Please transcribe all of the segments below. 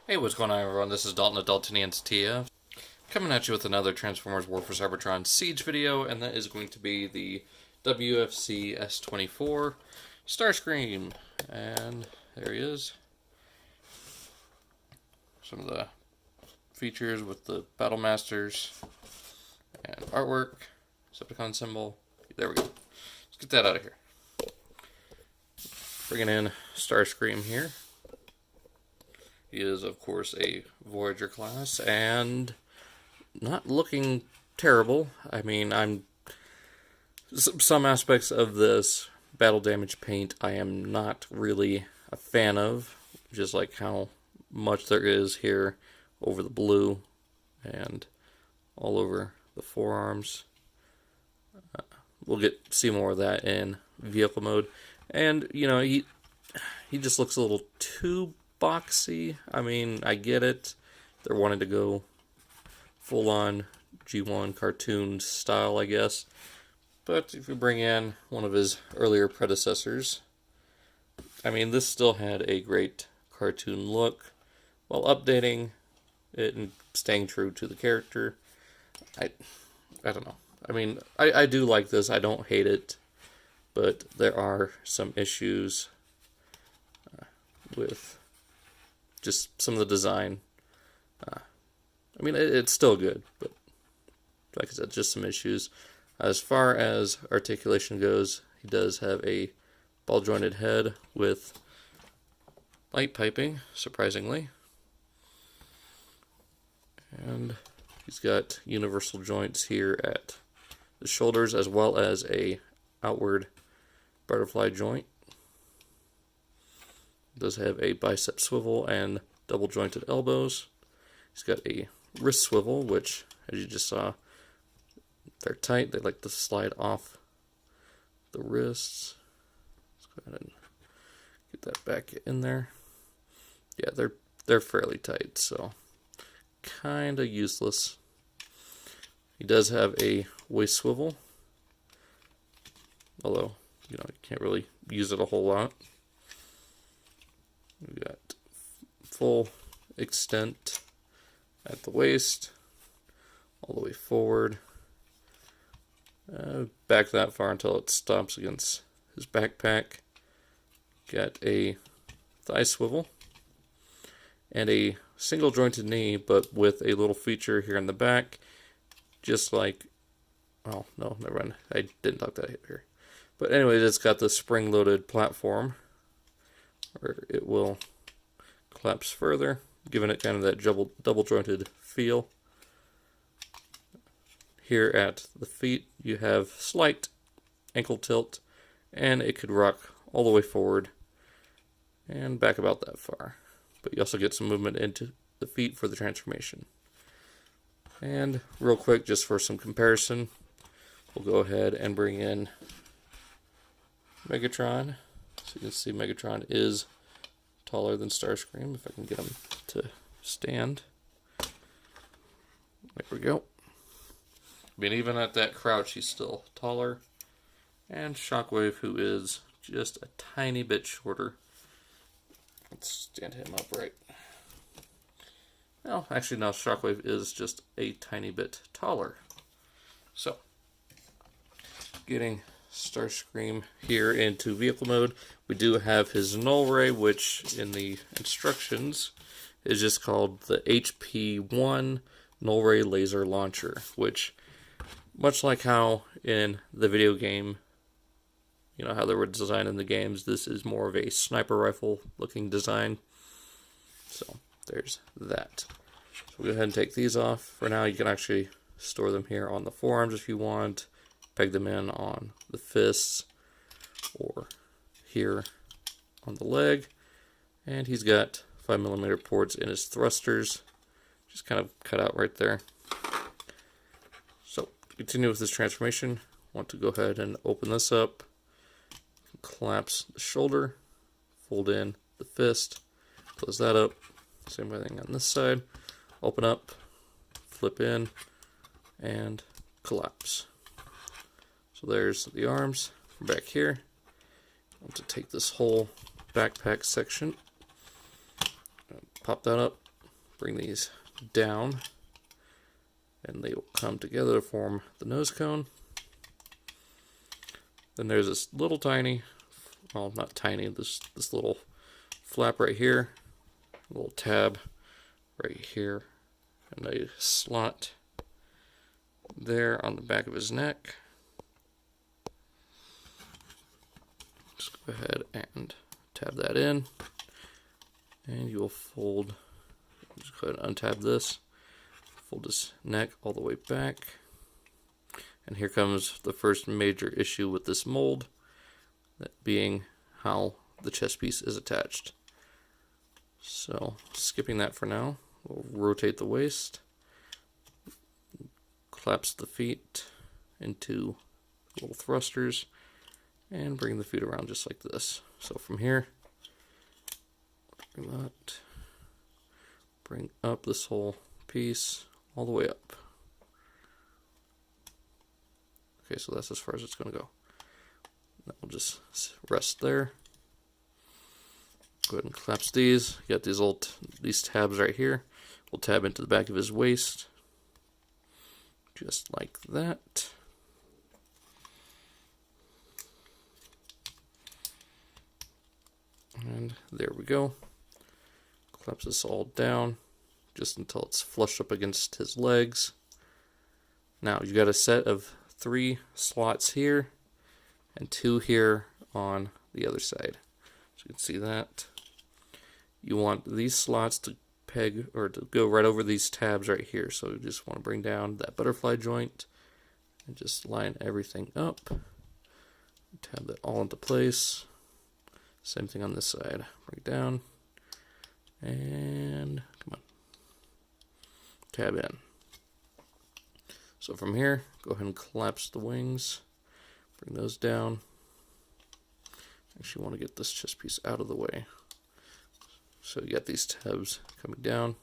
Hey, what's going on, everyone? This is Dalton, Adultinians Tia, coming at you with another Transformers War for Cybertron Siege video, and that is going to be the WFC S-24 Starscream. And there he is. Some of the features with the Battle Masters and artwork, Decepticon symbol. There we go. Let's get that out of here. Bringing in Starscream here. He is, of course, a Voyager class, and not looking terrible. I mean, some aspects of this battle damage paint I am not really a fan of, just like how much there is here over the blue and all over the forearms. We'll see more of that in vehicle mode, and you know, he just looks a little too boxy. I mean, I get it. They're wanting to go full-on G1 cartoon style, I guess. But if you bring in one of his earlier predecessors, I mean, this still had a great cartoon look while updating it and staying true to the character. I don't know. I mean, I do like this. I don't hate it. But there are some issues with just some of the design. I mean, it's still good, but like I said, just some issues. As far as articulation goes, he does have a ball-jointed head with light piping, surprisingly. And he's got universal joints here at the shoulders, as well as a outward butterfly joint. Does have a bicep swivel and double jointed elbows. He's got a wrist swivel, which, as you just saw, they're tight. They like to slide off the wrists. Let's go ahead and get that back in there. Yeah, they're fairly tight, so kind of useless. He does have a waist swivel, although you know you can't really use it a whole lot. We've got full extent at the waist, all the way forward, back that far until it stops against his backpack. Got a thigh swivel, and a single jointed knee, but with a little feature here in the back, just like, oh no, never mind, I didn't talk that here. But anyways, it's got the spring-loaded platform, where it will collapse further, giving it kind of that double jointed feel. Here at the feet, you have slight ankle tilt, and it could rock all the way forward and back about that far. But you also get some movement into the feet for the transformation. And real quick, just for some comparison, we'll go ahead and bring in Megatron. So you can see Megatron is taller than Starscream, if I can get him to stand. There we go. I mean, even at that crouch, he's still taller. And Shockwave, who is just a tiny bit shorter. Let's stand him upright. Well, actually, no, Shockwave is just a tiny bit taller. So, getting Starscream here into vehicle mode, we do have his null ray, which in the instructions is just called the HP-1 null ray laser launcher, which, much like how in the video game, you know how they were designed in the games, this is more of a sniper rifle looking design. So there's that. So we'll go ahead and take these off. For now, you can actually store them here on the forearms if you want. Peg them in on the fists or here on the leg. And he's got 5mm ports in his thrusters, just kind of cut out right there. So, continue with this transformation. Want to go ahead and open this up, collapse the shoulder, fold in the fist, close that up. Same thing on this side. Open up, flip in, and collapse. So there's the arms. Back here, I want to take this whole backpack section, pop that up, bring these down, and they will come together to form the nose cone. Then there's this little tiny, well, not tiny, this little flap right here, a little tab right here, and a slot there on the back of his neck. Just go ahead and tab that in, and you will fold, just go ahead and untab this, fold his neck all the way back. And here comes the first major issue with this mold, that being how the chest piece is attached. So, skipping that for now, we'll rotate the waist, collapse the feet into little thrusters, and bring the feet around just like this. So from here, bring up this whole piece all the way up. Okay, so that's as far as it's going to go. That will just rest there. Go ahead and collapse these. You got these tabs right here. We'll tab into the back of his waist, just like that. And there we go. Collapse this all down, just until it's flushed up against his legs. Now you got a set of 3 slots here and 2 here on the other side. So you can see that. You want these slots to peg or to go right over these tabs right here. So you just want to bring down that butterfly joint and just line everything up. Tab that all into place. Same thing on this side. Bring it down and come on. Tab in. So from here, go ahead and collapse the wings. Bring those down. Actually want to get this chest piece out of the way. So you got these tabs coming down.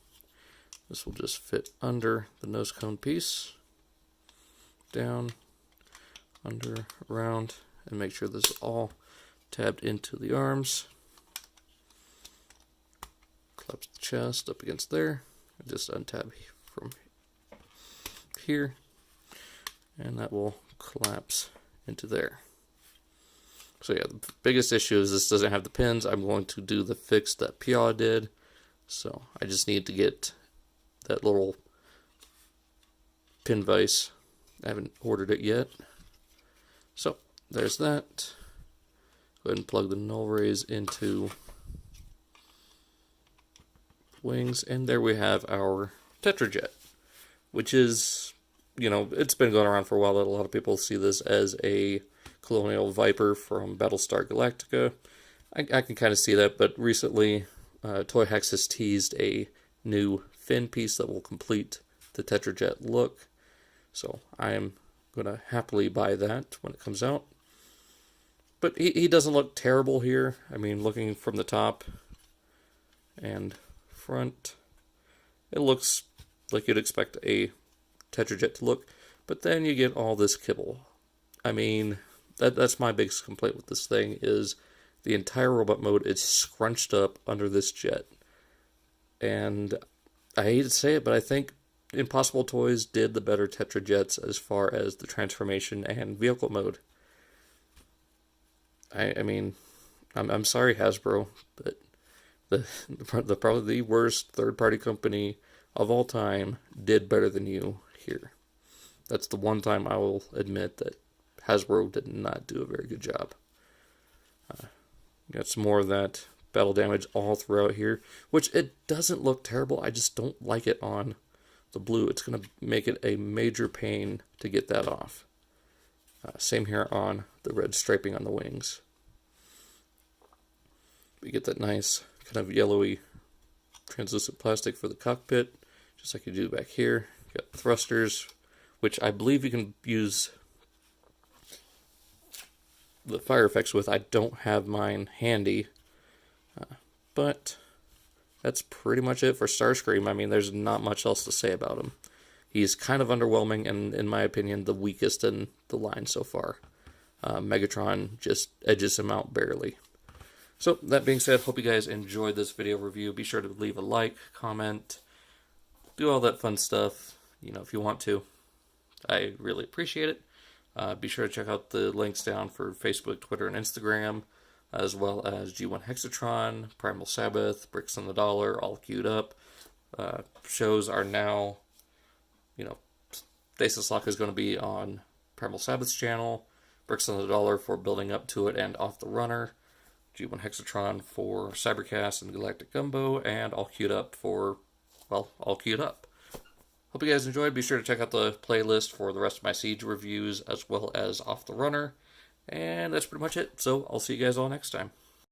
This will just fit under the nose cone piece. Down, under, around, and make sure this is all tabbed into the arms. Collapse the chest up against there. And just untab from here. And that will collapse into there. So yeah, the biggest issue is this doesn't have the pins. I'm going to do the fix that Pia did. So I just need to get that little pin vise. I haven't ordered it yet. So there's that. Go ahead and plug the null rays into wings. And there we have our tetrajet, which is, you know, it's been going around for a while that a lot of people see this as a Colonial Viper from Battlestar Galactica. I can kind of see that, but recently Toy Hacks has teased a new fin piece that will complete the tetrajet look. So I am going to happily buy that when it comes out. But he doesn't look terrible here. I mean, looking from the top and front, it looks like you'd expect a tetrajet to look. But then you get all this kibble. I mean, that's my biggest complaint with this thing is the entire robot mode is scrunched up under this jet. And I hate to say it, but I think Impossible Toys did the better tetrajets as far as the transformation and vehicle mode. I mean, I'm sorry, Hasbro, but the probably the worst third-party company of all time did better than you here. That's the one time I will admit that Hasbro did not do a very good job. Got some more of that battle damage all throughout here, which it doesn't look terrible. I just don't like it on the blue. It's going to make it a major pain to get that off. Same here on the red striping on the wings. We get that nice kind of yellowy translucent plastic for the cockpit, just like you do back here. You got thrusters, which I believe you can use the fire effects with. I don't have mine handy, but that's pretty much it for Starscream. I mean, there's not much else to say about him. He's kind of underwhelming and, in my opinion, the weakest in the line so far. Megatron just edges him out barely. So, that being said, hope you guys enjoyed this video review. Be sure to leave a like, comment, do all that fun stuff, if you want to. I really appreciate it. Be sure to check out the links down for Facebook, Twitter, and Instagram, as well as G1 Hexatron, Primal Sabbath, Bricks on the Dollar, all queued up. Shows are now, Stasis Lock is going to be on Primal Sabbath's channel, Bricks on the Dollar for building up to it and Off the Runner, G1 Hexatron for Cybercast and Galactic Gumbo, and all queued up for, all queued up. Hope you guys enjoyed. Be sure to check out the playlist for the rest of my Siege reviews, as well as Off the Runner. And that's pretty much it. So I'll see you guys all next time.